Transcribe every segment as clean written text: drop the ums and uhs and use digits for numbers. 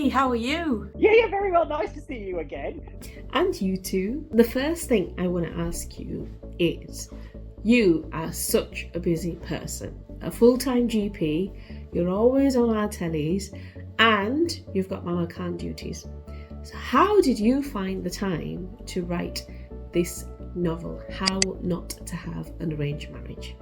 Hey, how are you? Yeah, very well. Nice to see you again. And you too. The first thing I want to ask you is, you are such a busy person, a full-time GP, you're always on our tellies, and you've got Mama Khan duties. So how did you find the time to write this novel, How Not to Have an Arranged Marriage?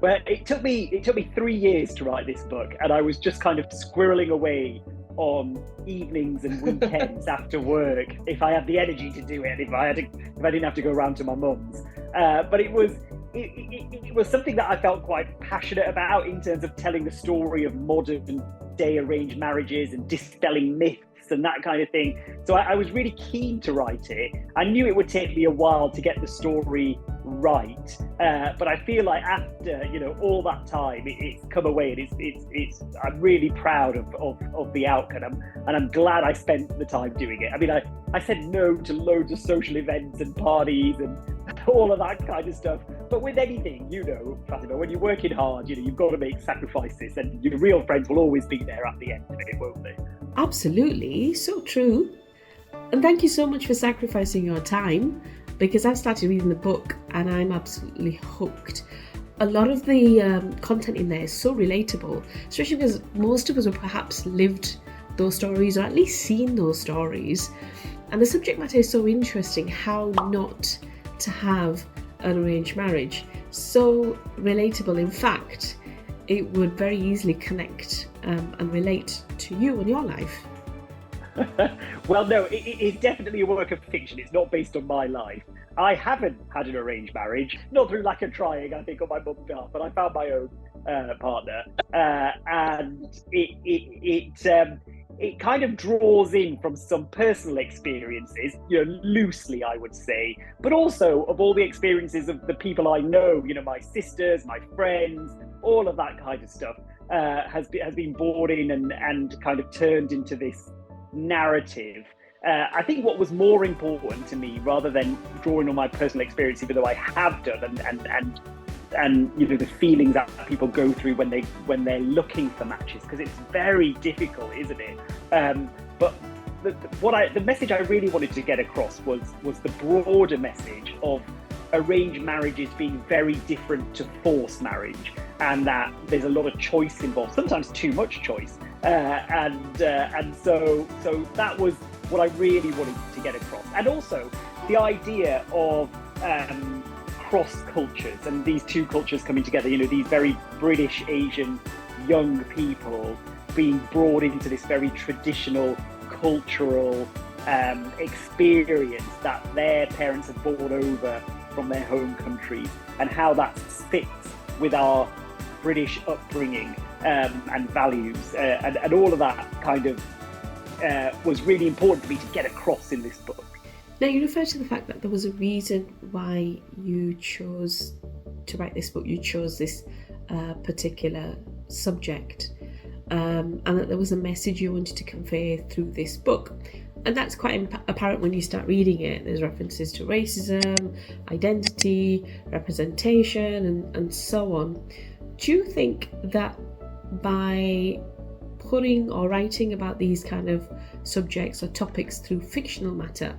Well, it took me 3 years to write this book, and I was just kind of squirreling away on evenings and weekends after work, if I had the energy to do it, if I didn't have to go around to my mum's. But it was something that I felt quite passionate about in terms of telling the story of modern day arranged marriages and dispelling myths and that kind of thing. So I was really keen to write it. I knew it would take me a while to get the story right, but I feel like after all that time, it's come away, and I'm really proud of the outcome, and I'm glad I spent the time doing it. I mean, I said no to loads of social events and parties and all of that kind of stuff. But with anything, Fatima, when you're working hard, you've got to make sacrifices, and your real friends will always be there at the end of it, won't they? Absolutely, so true. And thank you so much for sacrificing your time, because I started reading the book and I'm absolutely hooked. A lot of the content in there is so relatable, especially because most of us have perhaps lived those stories or at least seen those stories. And the subject matter is so interesting, how not to have an arranged marriage. So relatable. In fact, it would very easily connect and relate to you and your life. Well, no, it's definitely a work of fiction. It's not based on my life. I haven't had an arranged marriage, not through lack of trying, I think, on my mum's behalf, but I found my own partner, and it kind of draws in from some personal experiences, loosely, I would say, but also of all the experiences of the people I know, my sisters, my friends, all of that kind of stuff has been brought in and kind of turned into this narrative. I think what was more important to me, rather than drawing on my personal experience, even though I have done, and the feelings that people go through when they're looking for matches, because it's very difficult, isn't it? But the message I really wanted to get across was the broader message of arranged marriages being very different to forced marriage, and that there's a lot of choice involved, sometimes too much choice, and so that was what I really wanted to get across. And also the idea of cross cultures and these two cultures coming together, these very British Asian young people being brought into this very traditional cultural experience that their parents have brought over from their home countries, and how that fits with our British upbringing and values, and all of that kind of was really important for me to get across in this book. Now, you refer to the fact that there was a reason why you chose to write this book, you chose this particular subject, and that there was a message you wanted to convey through this book. And that's quite apparent when you start reading it. There's references to racism, identity, representation, and so on. Do you think that by putting or writing about these kind of subjects or topics through fictional matter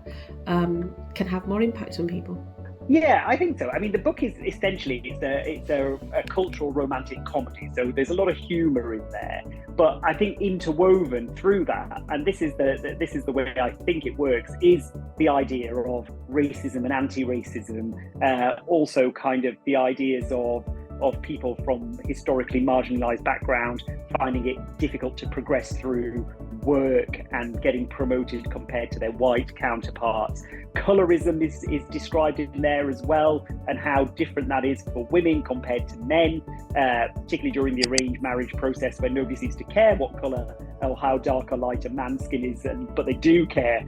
can have more impact on people? Yeah, I think so. I mean, the book is essentially it's a cultural romantic comedy, so there's a lot of humour in there. But I think interwoven through that, and this is the way I think it works, is the idea of racism and anti-racism. Also, kind of the ideas of people from historically marginalised background finding it difficult to progress through work and getting promoted compared to their white counterparts. Colourism is described in there as well, and how different that is for women compared to men, particularly during the arranged marriage process, where nobody seems to care what colour or how dark or light a man's skin is, but they do care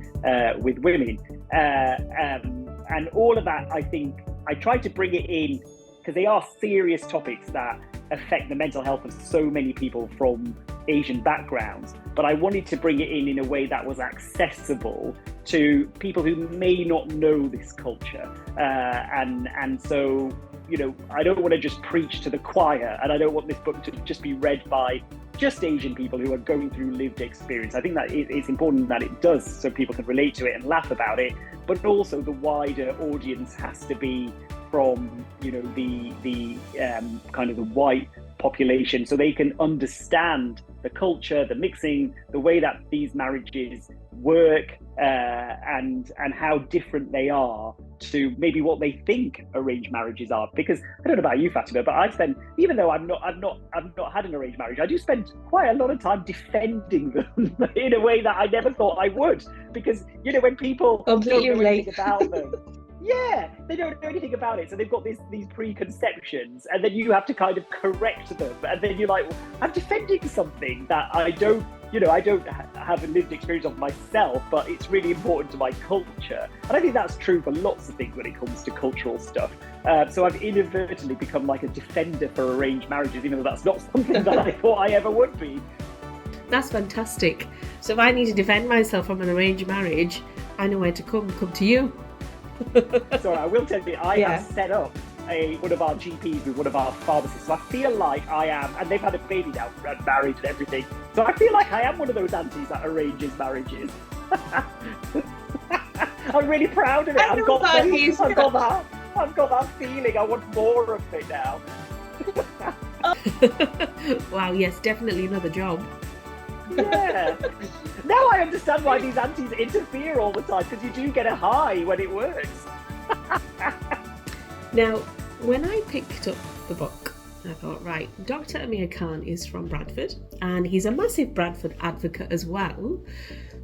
with women. And all of that, I think, I tried to bring it in because they are serious topics that affect the mental health of so many people from Asian backgrounds. But I wanted to bring it in a way that was accessible to people who may not know this culture. And so, I don't want to just preach to the choir, and I don't want this book to just be read by just Asian people who are going through lived experience. I think that it's important that it does, so people can relate to it and laugh about it, but also the wider audience has to be from, you know, the kind of the white population, so they can understand the culture, the mixing, the way that these marriages work, and how different they are to maybe what they think arranged marriages are. Because I don't know about you, Fatima, but I spend, even though I've not had an arranged marriage, I do spend quite a lot of time defending them in a way that I never thought I would. Because, you know, when people don't know anything about them, yeah, they don't know anything about it, so they've got these preconceptions, and then you have to kind of correct them, and then you're like, well, I'm defending something that I don't have a lived experience of myself, but it's really important to my culture. And I think that's true for lots of things when it comes to cultural stuff. So I've inadvertently become like a defender for arranged marriages, even though that's not something that I thought I ever would be. That's fantastic. So if I need to defend myself from an arranged marriage, I know where to come to you. So I will tell you, I have set up one of our GPs with one of our pharmacists. So I feel like I am, and they've had a baby now, and married and everything. So I feel like I am one of those aunties that arranges marriages. I'm really proud of it. I've got that feeling. I want more of it now. Wow, yes, definitely another job. Yeah. Now I understand why these aunties interfere all the time, because you do get a high when it works. Now, when I picked up the book, I thought, right, Dr Amir Khan is from Bradford, and he's a massive Bradford advocate as well.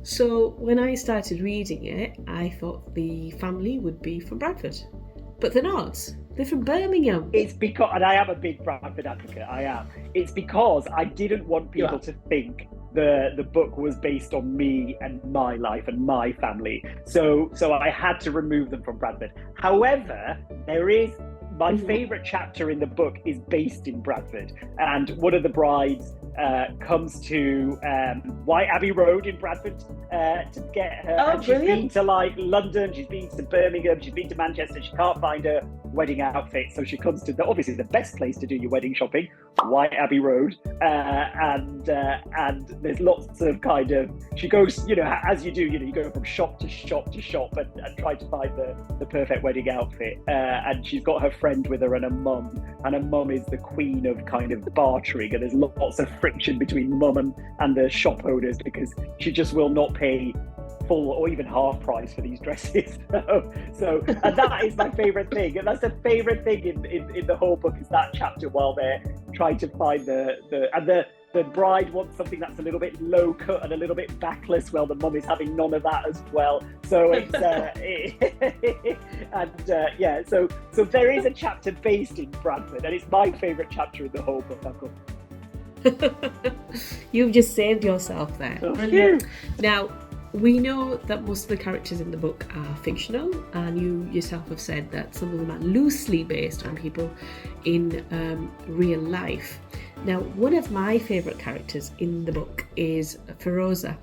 So when I started reading it, I thought the family would be from Bradford, but they're not. They're from Birmingham. It's because, and I am a big Bradford advocate, I am. It's because I didn't want people to think the book was based on me and my life and my family. So I had to remove them from Bradford. However, there is, my favourite chapter in the book is based in Bradford. And one of the brides comes to White Abbey Road in Bradford to get her. Oh, and she's been to like London, she's been to Birmingham, she's been to Manchester, she can't find her wedding outfit. So she comes to obviously the best place to do your wedding shopping, White Abbey Road. And there's lots of kind of, she goes, you know, as you do, you know, you go from shop to shop to shop and try to find the perfect wedding outfit. And she's got her friend with her and her mum is the queen of kind of bartering, and there's lots of friction between mum and the shop owners because she just will not pay full or even half price for these dresses. So and that is my favourite thing, and that's the favourite thing in the whole book, is that chapter while they're trying to find the bride wants something that's a little bit low cut and a little bit backless. Well, the mum is having none of that as well. So it's so there is a chapter based in Bradford, and it's my favourite chapter in the whole book. You've just saved yourself there. Brilliant. Now, we know that most of the characters in the book are fictional, and you yourself have said that some of them are loosely based on people in real life. Now, one of my favourite characters in the book is Feroza,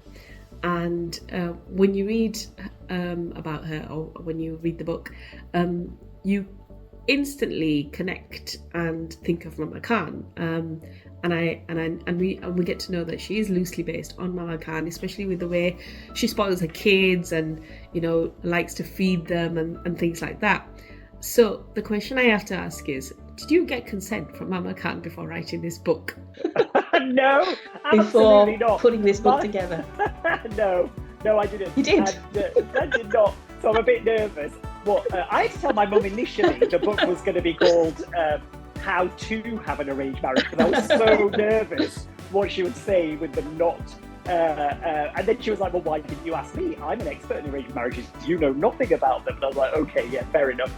and when you read about her, or when you read the book, you instantly connect and think of Mama Khan. And we get to know that she is loosely based on Mama Khan, especially with the way she spoils her kids and, you know, likes to feed them and things like that. So the question I have to ask is, did you get consent from Mama Khan before writing this book? No, absolutely not. Putting this book together. No, I didn't. You did? I did not. So I'm a bit nervous. I had to tell my mum initially the book was going to be called How to Have an Arranged Marriage, because I was so nervous what she would say with the not. And then she was like, well, why didn't you ask me? I'm an expert in arranged marriages. You know nothing about them. And I was like, okay, yeah, fair enough.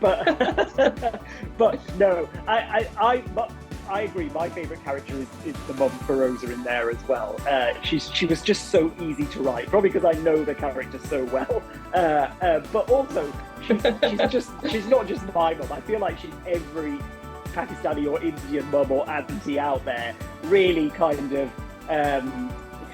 But no, I agree. My favourite character is the mum Feroza in there as well. She was just so easy to write, probably because I know the character so well. But also, she's not just my mum. I feel like she's every Pakistani or Indian mum or auntie out there. Really kind of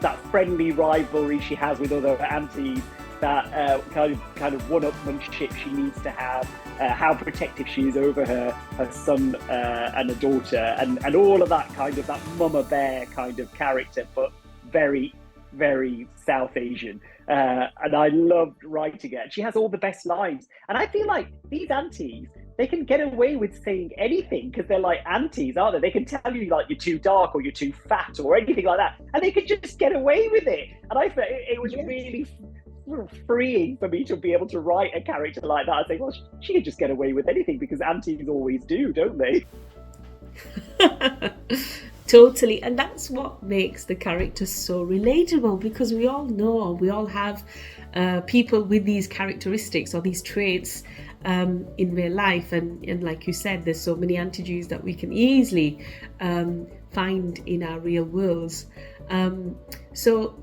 that friendly rivalry she has with other aunties. that kind of one-upmanship she needs to have, how protective she is over her son and a daughter, and all of that kind of that mama bear kind of character, but very, very South Asian. And I loved writing it. She has all the best lines. And I feel like these aunties, they can get away with saying anything because they're like aunties, aren't they? They can tell you like you're too dark or you're too fat or anything like that. And they could just get away with it. And I felt it was really freeing for me to be able to write a character like that. I think, well, she can just get away with anything because aunties always do, don't they? Totally, and that's what makes the character so relatable, because we all know, we all have people with these characteristics or these traits in real life, and like you said, there's so many antigens that we can easily find in our real worlds. So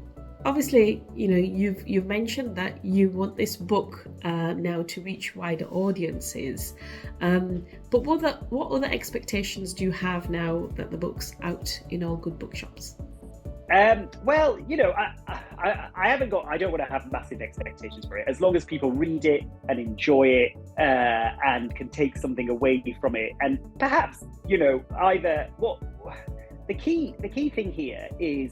obviously, you know, you've mentioned that you want this book now to reach wider audiences, but what other expectations do you have now that the book's out in all good bookshops? Well, you know, I don't want to have massive expectations for it. As long as people read it and enjoy it and can take something away from it, and perhaps, you know, the key thing here is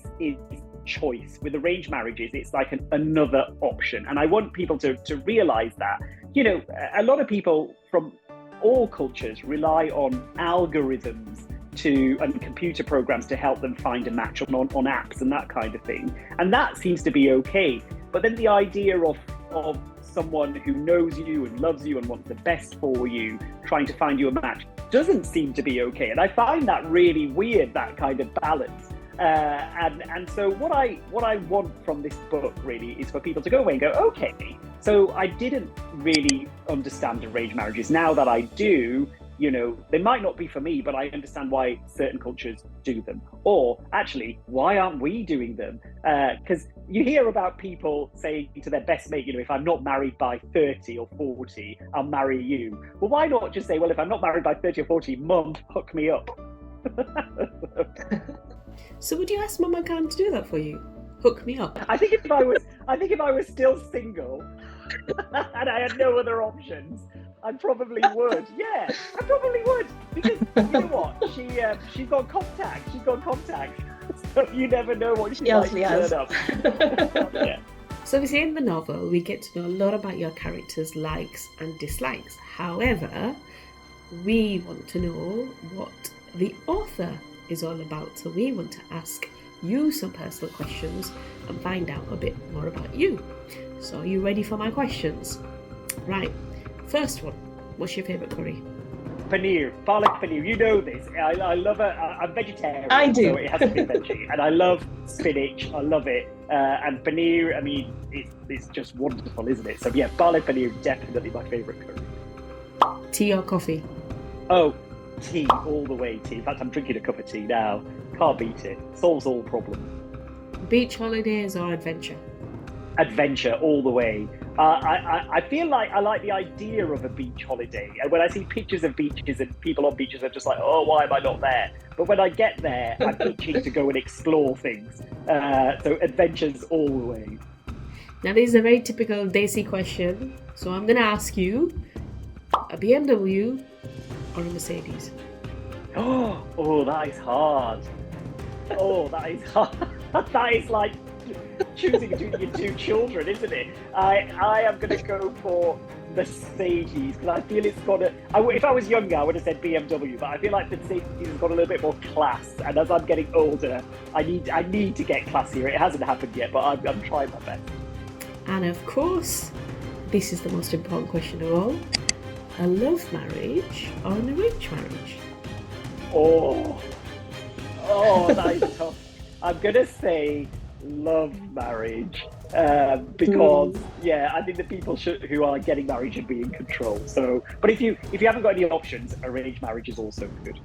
choice. With arranged marriages, it's like another option, and I want people to realize that, you know, a lot of people from all cultures rely on algorithms and computer programs to help them find a match on apps and that kind of thing, and that seems to be okay. But then the idea of someone who knows you and loves you and wants the best for you trying to find you a match doesn't seem to be okay, and I find that really weird, that kind of balance. And so what I want from this book really is for people to go away and go, okay, so I didn't really understand arranged marriages. Now that I do, you know, they might not be for me, but I understand why certain cultures do them. Or actually, why aren't we doing them? Because you hear about people saying to their best mate, you know, if I'm not married by 30 or 40, I'll marry you. Well, why not just say, well, if I'm not married by 30 or 40, mum, hook me up. So would you ask Mama Khan to do that for you? Hook me up? I think if I was still single and I had no other options, I probably would. Yeah, I probably would, because you know what? She's got contacts. She's got contacts. So you never know what she might turn up. Yeah. So obviously in the novel we get to know a lot about your character's likes and dislikes. However, we want to know what the author is all about. So we want to ask you some personal questions and find out a bit more about you. So are you ready for my questions? Right, first one, what's your favourite curry? Paneer, palak paneer. You know this. I love it. I'm vegetarian. I do. So it has to be veggie. And I love spinach. I love it. And paneer, I mean, it's just wonderful, isn't it? So yeah, palak paneer, definitely my favourite curry. Tea or coffee? Oh, tea, all the way tea. In fact, I'm drinking a cup of tea now. Can't beat it. Solves all problems. Beach holidays or adventure? Adventure, all the way. I feel like I like the idea of a beach holiday. And when I see pictures of beaches and people on beaches, I'm just like, oh, why am I not there? But when I get there, I'm itching to go and explore things. So adventures all the way. Now, this is a very typical Desi question. So I'm going to ask you, a BMW or a Mercedes? Oh, that is hard. Oh, that is hard. That is like choosing between your two children, isn't it? I am going to go for Mercedes because I feel it's got a. If I was younger, I would have said BMW, but I feel like Mercedes has got a little bit more class. And as I'm getting older, I need to get classier. It hasn't happened yet, but I'm trying my best. And of course, this is the most important question of all: a love marriage or an arranged marriage? Oh, that is tough. I'm gonna say love marriage because I think the people who are getting married should be in control. So, but if you haven't got any options, arranged marriage is also good.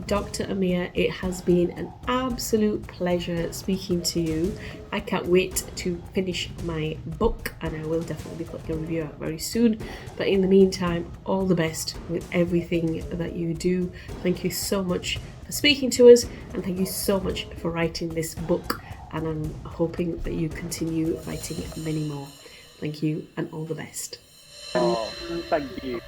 Dr. Amir, it has been an absolute pleasure speaking to you. I can't wait to finish my book, and I will definitely be putting a review out very soon. But in the meantime, all the best with everything that you do. Thank you so much for speaking to us, and thank you so much for writing this book. And I'm hoping that you continue writing many more. Thank you, and all the best. Oh, thank you.